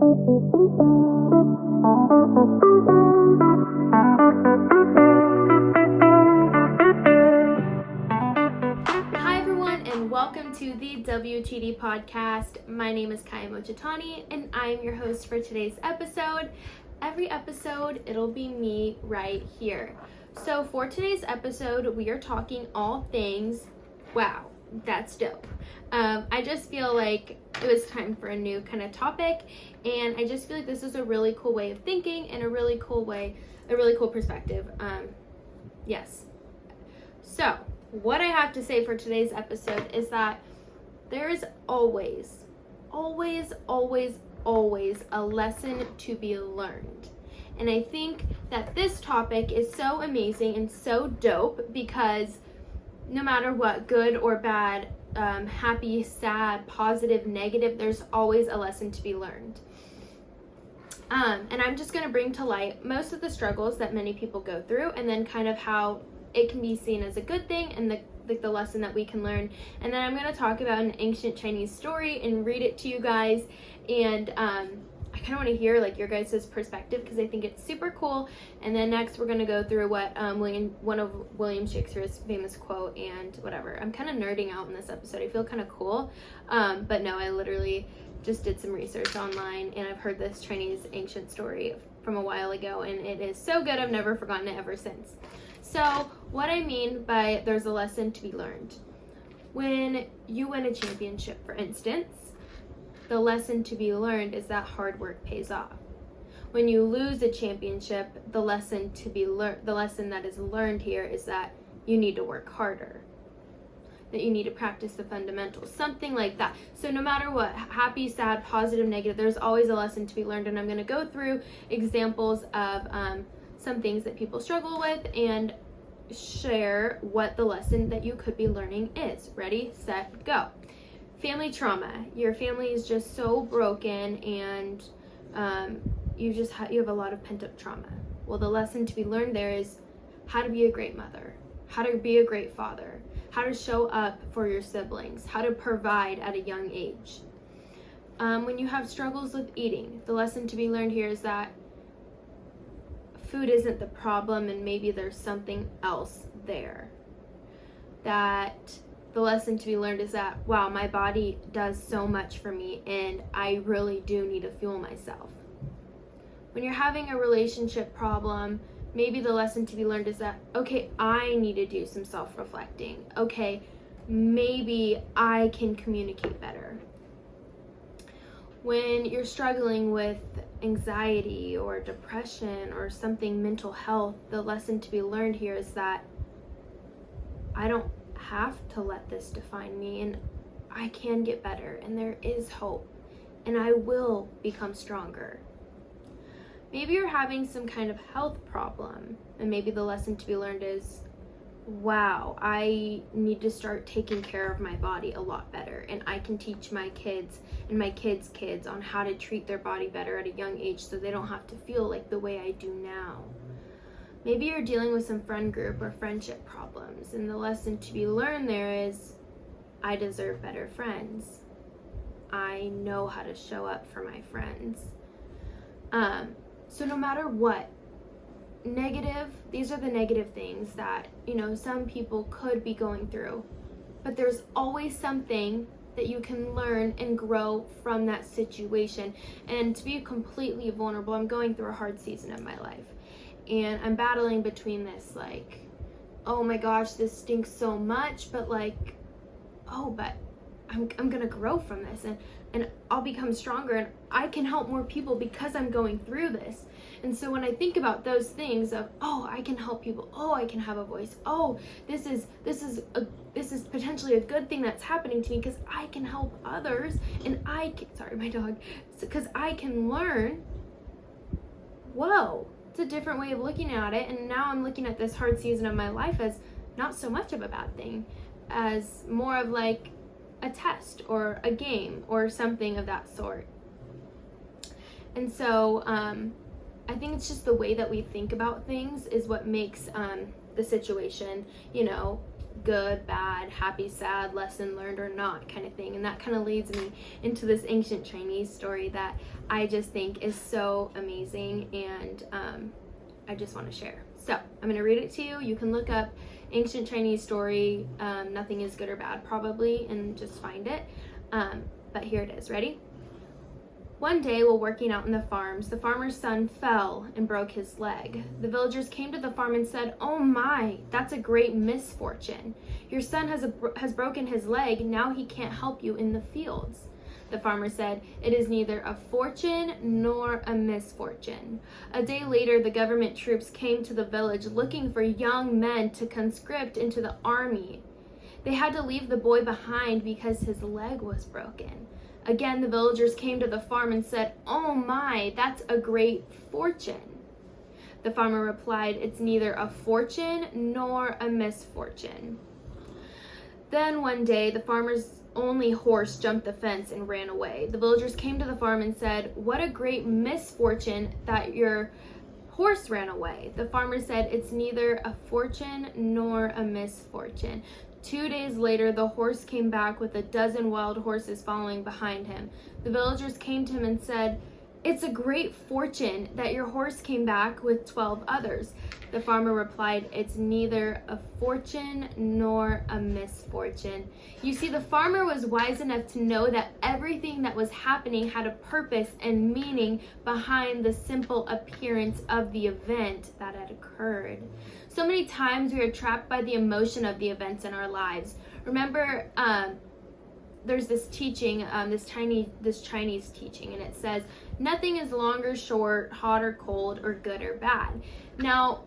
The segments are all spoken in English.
Hi everyone, and welcome to the WTD podcast. My name is Kyia Mochitani, and I am your host for today's episode. Every episode, it'll be me right here. So for today's episode, we are talking all things, wow, that's dope. I just feel like it was time for a new kind of topic, and I just feel like this is a really cool way of thinking and a really cool perspective. Yes. So, what I have to say for today's episode is that there is always a lesson to be learned. And I think that this topic is so amazing and so dope because no matter what, good or bad, happy, sad, positive, negative, there's always a lesson to be learned. And I'm just going to bring to light most of the struggles that many people go through, and then kind of how it can be seen as a good thing and the lesson that we can learn. And then I'm going to talk about an ancient Chinese story and read it to you guys. And I kind of want to hear like your guys' perspective because I think it's super cool. And then next we're going to go through what one of William Shakespeare's famous quote and whatever. I'm kind of nerding out in this episode. I feel kind of cool. But no, I literally just did some research online and I've heard this Chinese ancient story from a while ago and it is so good. I've never forgotten it ever since. So what I mean by there's a lesson to be learned. When you win a championship, for instance, the lesson to be learned is that hard work pays off. When you lose a championship, the lesson that is learned here is that you need to work harder, that you need to practice the fundamentals, something like that. So no matter what, happy, sad, positive, negative, there's always a lesson to be learned. And I'm going to go through examples of some things that people struggle with and share what the lesson that you could be learning is. Ready, set, go. Family trauma. Your family is just so broken and you have a lot of pent-up trauma. Well, the lesson to be learned there is how to be a great mother, how to be a great father, how to show up for your siblings, how to provide at a young age. When you have struggles with eating, the lesson to be learned here is that food isn't the problem and maybe there's something else there. That the lesson to be learned is that, wow, my body does so much for me and I really do need to fuel myself. When you're having a relationship problem, maybe the lesson to be learned is that, okay, I need to do some self-reflecting. Okay, maybe I can communicate better. When you're struggling with anxiety or depression or something mental health, the lesson to be learned here is that I don't have to let this define me and I can get better and there is hope and I will become stronger. Maybe you're having some kind of health problem and maybe the lesson to be learned is, wow, I need to start taking care of my body a lot better and I can teach my kids and my kids' kids on how to treat their body better at a young age so they don't have to feel like the way I do now. Maybe you're dealing with some friend group or friendship problems and the lesson to be learned there is, I deserve better friends. I know how to show up for my friends. So no matter what, these are the negative things that, some people could be going through, but there's always something that you can learn and grow from that situation. And to be completely vulnerable, I'm going through a hard season of my life and I'm battling between this, like, oh my gosh, this stinks so much, but like, oh, but I'm gonna grow from this and I'll become stronger and I can help more people because I'm going through this. And so when I think about those things of, oh, I can help people, oh, I can have a voice, oh, this is potentially a good thing that's happening to me because I can help others and because I can learn. Whoa, it's a different way of looking at it. And now I'm looking at this hard season of my life as not so much of a bad thing, as more of like a test or a game or something of that sort. And so I think it's just the way that we think about things is what makes the situation, good, bad, happy, sad, lesson learned or not kind of thing. And that kind of leads me into this ancient Chinese story that I just think is so amazing, and I just want to share. So I'm going to read it to you. You can look up ancient Chinese story, nothing is good or bad probably, and just find it. But here it is. Ready? One day, while working out in the farms, the farmer's son fell and broke his leg. The villagers came to the farm and said, "Oh my, that's a great misfortune. Your son has broken his leg. Now he can't help you in the fields." The farmer said, "It is neither a fortune nor a misfortune." A day later, the government troops came to the village looking for young men to conscript into the army. They had to leave the boy behind because his leg was broken. Again, the villagers came to the farm and said, "Oh my, that's a great fortune." The farmer replied, "It's neither a fortune nor a misfortune." Then one day, the farmer's only horse jumped the fence and ran away. The villagers came to the farm and said, "What a great misfortune that your horse ran away." The farmer said, "It's neither a fortune nor a misfortune." 2 days later, the horse came back with a dozen wild horses following behind him. The villagers came to him and said, "It's a great fortune that your horse came back with 12 others." The farmer replied, "It's neither a fortune nor a misfortune." You see, the farmer was wise enough to know that everything that was happening had a purpose and meaning behind the simple appearance of the event that had occurred. So many times we are trapped by the emotion of the events in our lives. Remember, there's this teaching, this Chinese teaching, and it says, "Nothing is long or short, hot or cold, or good or bad." Now,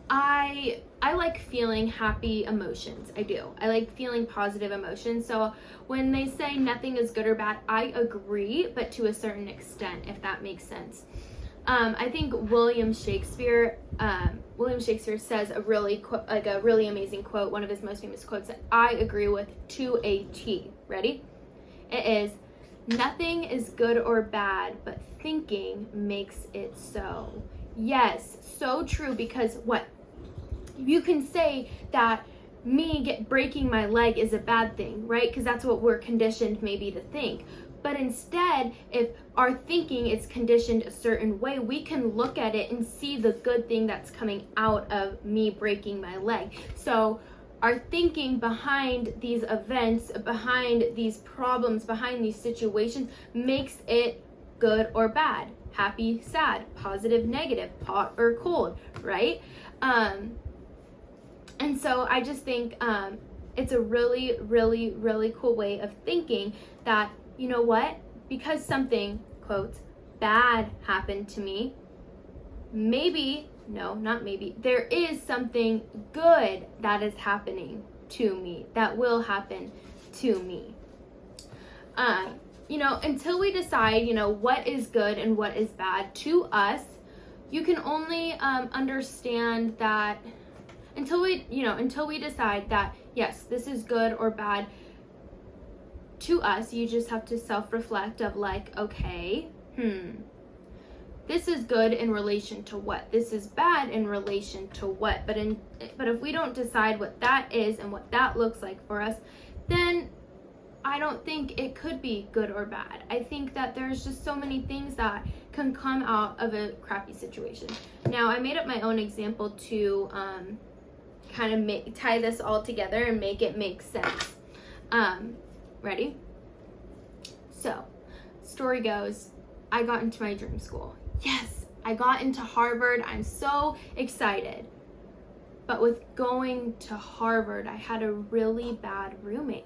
I like feeling happy emotions. I do. I like feeling positive emotions. So when they say nothing is good or bad, I agree, but to a certain extent, if that makes sense. I think William Shakespeare says a really amazing quote, one of his most famous quotes that I agree with to a T. Ready? It is, "Nothing is good or bad, but thinking makes it so." Yes, so true, because what? You can say that breaking my leg is a bad thing, right? Because that's what we're conditioned maybe to think. But instead, if our thinking is conditioned a certain way, we can look at it and see the good thing that's coming out of me breaking my leg. So our thinking behind these events, behind these problems, behind these situations makes it good or bad, happy, sad, positive, negative, hot or cold, right? And so I just think it's a really, really, really cool way of thinking that, you know what? Because something, quote, bad happened to me, there is something good that is happening to me, that will happen to me. Until we decide, what is good and what is bad to us, you can only understand that until we decide that, yes, this is good or bad to us. You just have to self-reflect of like, okay, this is good in relation to what? This is bad in relation to what? But if we don't decide what that is and what that looks like for us, then I don't think it could be good or bad. I think that there's just so many things that can come out of a crappy situation. Now, I made up my own example to kind of tie this all together and make it make sense. Ready? So, story goes, I got into my dream school. Yes, I got into Harvard. I'm so excited. But with going to Harvard, I had a really bad roommate.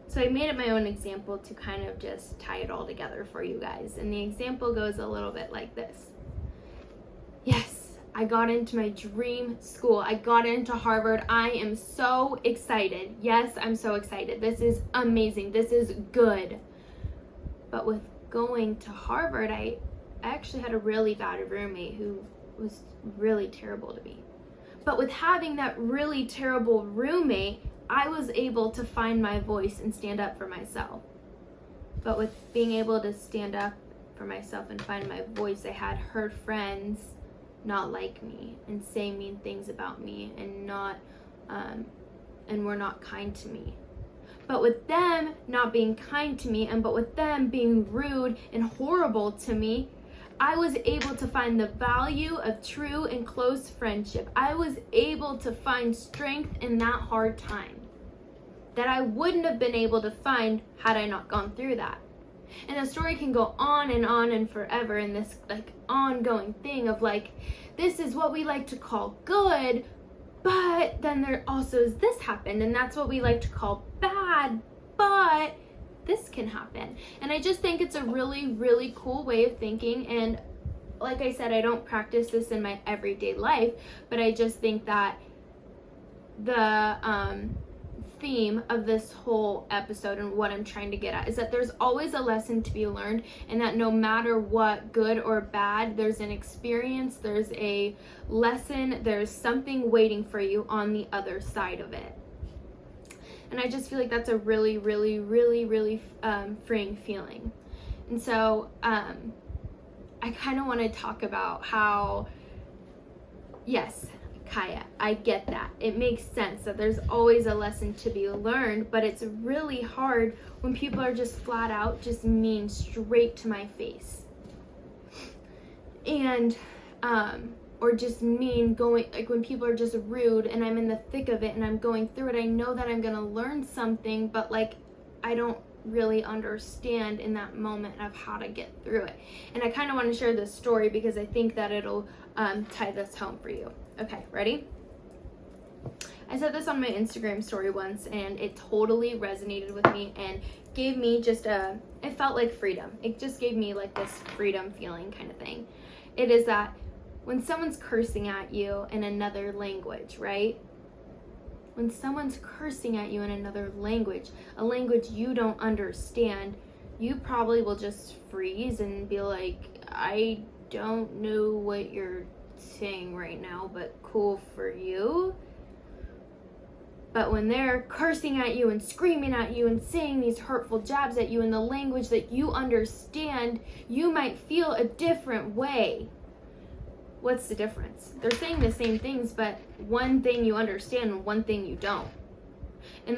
So I made it my own example to kind of just tie it all together for you guys. And the example goes a little bit like this. Yes, I got into my dream school. I got into Harvard. I am so excited. Yes, I'm so excited. This is amazing. This is good. But with going to Harvard, I actually had a really bad roommate who was really terrible to me. But with having that really terrible roommate, I was able to find my voice and stand up for myself. But with being able to stand up for myself and find my voice, I had heard friends not like me and say mean things about me and were not kind to me. But with them not being kind to me, but with them being rude and horrible to me, I was able to find the value of true and close friendship. I was able to find strength in that hard time that I wouldn't have been able to find had I not gone through that. And the story can go on and forever in this like ongoing thing of like, this is what we like to call good, but then there also is this happened, and that's what we like to call bad, but this can happen. And I just think it's a really, really cool way of thinking. And like I said, I don't practice this in my everyday life, but I just think that the theme of this whole episode and what I'm trying to get at is that there's always a lesson to be learned, and that no matter what, good or bad, there's an experience, there's a lesson, there's something waiting for you on the other side of it. And I just feel like that's a really, really, really, really freeing feeling. And so I kind of want to talk about how, yes, Kyia, I get that. It makes sense that there's always a lesson to be learned, but it's really hard when people are just flat out just mean straight to my face. And or just mean going, like when people are just rude and I'm in the thick of it and I'm going through it, I know that I'm gonna learn something, but like I don't really understand in that moment of how to get through it. And I kind of want to share this story because I think that it'll tie this home for you. Okay, ready? I said this on my Instagram story once and it totally resonated with me and gave me just it felt like freedom. It just gave me like this freedom feeling kind of thing. It is that when someone's cursing at you in another language, right? When someone's cursing at you in another language, a language you don't understand, you probably will just freeze and be like, I don't know what you're saying right now, but cool for you. But when they're cursing at you and screaming at you and saying these hurtful jabs at you in the language that you understand, you might feel a different way. What's the difference? They're saying the same things, but one thing you understand and one thing you don't. And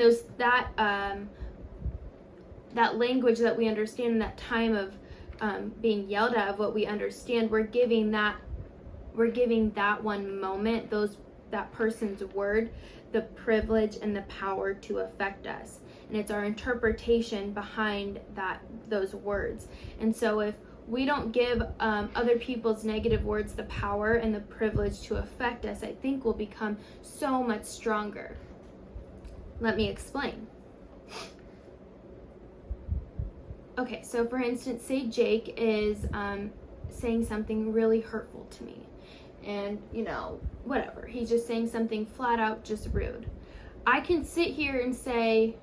that language that we understand in that time of being yelled at, of what we understand, we're giving that one moment, that person's word, the privilege and the power to affect us. And it's our interpretation behind those words. And so if we don't give other people's negative words the power and the privilege to affect us, I think we'll become so much stronger. Let me explain. Okay, so for instance, say Jake is saying something really hurtful to me. And, whatever. He's just saying something flat out just rude. I can sit here and say,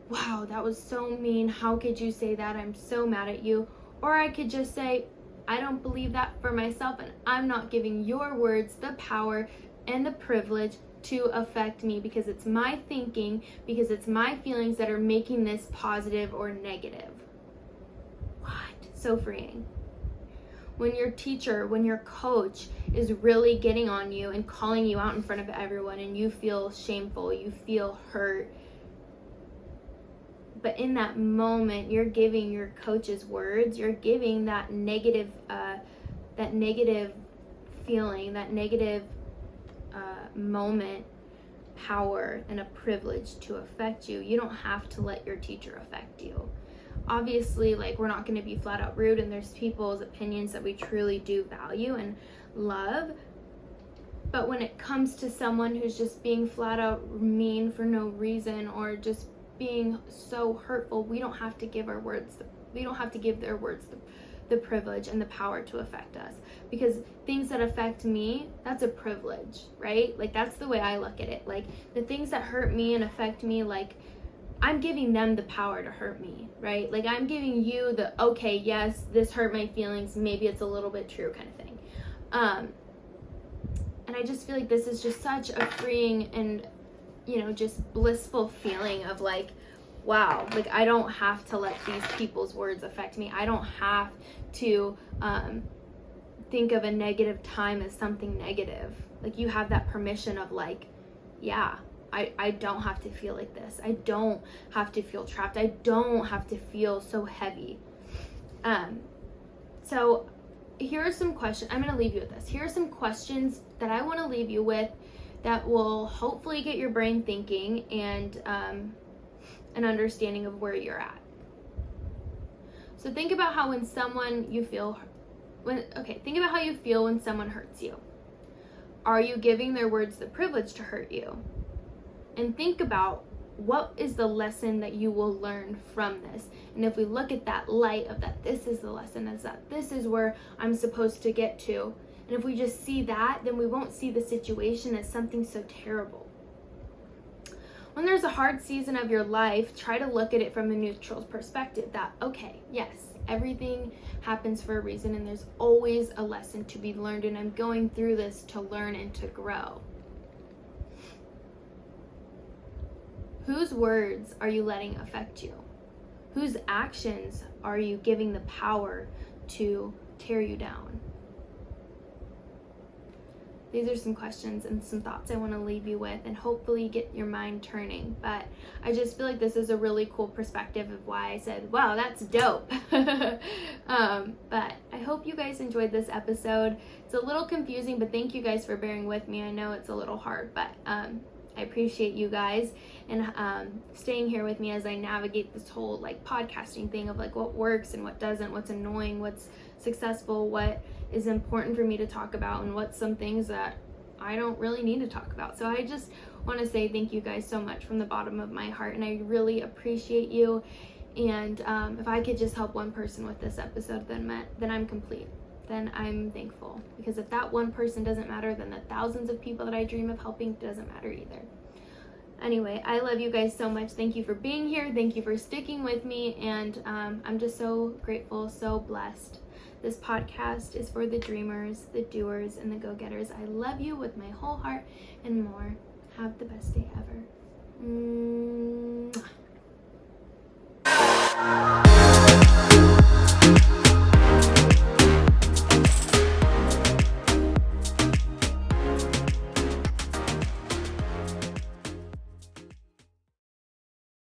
wow, that was so mean. How could you say that? I'm so mad at you. Or I could just say, I don't believe that for myself, and I'm not giving your words the power and the privilege to affect me because it's my thinking, because it's my feelings that are making this positive or negative. What? So freeing. When your teacher, when your coach is really getting on you and calling you out in front of everyone and you feel shameful, you feel hurt, but in that moment, you're giving your coach's words, you're giving that negative feeling, that negative moment, power and a privilege to affect you. You don't have to let your teacher affect you. Obviously, we're not going to be flat out rude, and there's people's opinions that we truly do value and love. But when it comes to someone who's just being flat out mean for no reason or just being so hurtful, we don't have to give their words the privilege and the power to affect us, because things that affect me, that's a privilege, right? That's the way I look at it. The things that hurt me and affect me, I'm giving them the power to hurt me, right? I'm giving you the, okay, yes, this hurt my feelings, maybe it's a little bit true kind of thing. And I just feel like this is just such a freeing and just blissful feeling of wow, like I don't have to let these people's words affect me. I don't have to think of a negative time as something negative. Like you have that permission of like, yeah, I don't have to feel like this. I don't have to feel trapped. I don't have to feel so heavy. So here are some questions. I'm going to leave you with this. Here are some questions that I want to leave you with that will hopefully get your brain thinking and an understanding of where you're at. So think about how think about how you feel when someone hurts you. Are you giving their words the privilege to hurt you? And think about what is the lesson that you will learn from this. And if we look at that light of that, this is the lesson, is that this is where I'm supposed to get to. And if we just see that, then we won't see the situation as something so terrible. When there's a hard season of your life, try to look at it from a neutral perspective that, okay, yes, everything happens for a reason and there's always a lesson to be learned, and I'm going through this to learn and to grow. Whose words are you letting affect you? Whose actions are you giving the power to tear you down? These are some questions and some thoughts I want to leave you with and hopefully get your mind turning. But I just feel like this is a really cool perspective of why I said, wow, that's dope. But I hope you guys enjoyed this episode. It's a little confusing, but thank you guys for bearing with me. I know it's a little hard, but I appreciate you guys and staying here with me as I navigate this whole like podcasting thing of like what works and what doesn't, what's annoying, what's successful, what is important for me to talk about, and what's some things that I don't really need to talk about. So I just want to say thank you guys so much from the bottom of my heart, and I really appreciate you. And if I could just help one person with this episode, then I'm complete. Then I'm thankful, because if that one person doesn't matter, then the thousands of people that I dream of helping doesn't matter either. Anyway, I love you guys so much. Thank you for being here. Thank you for sticking with me. And I'm just so grateful, so blessed. This podcast is for the dreamers, the doers, and the go-getters. I love you with my whole heart and more. Have the best day ever.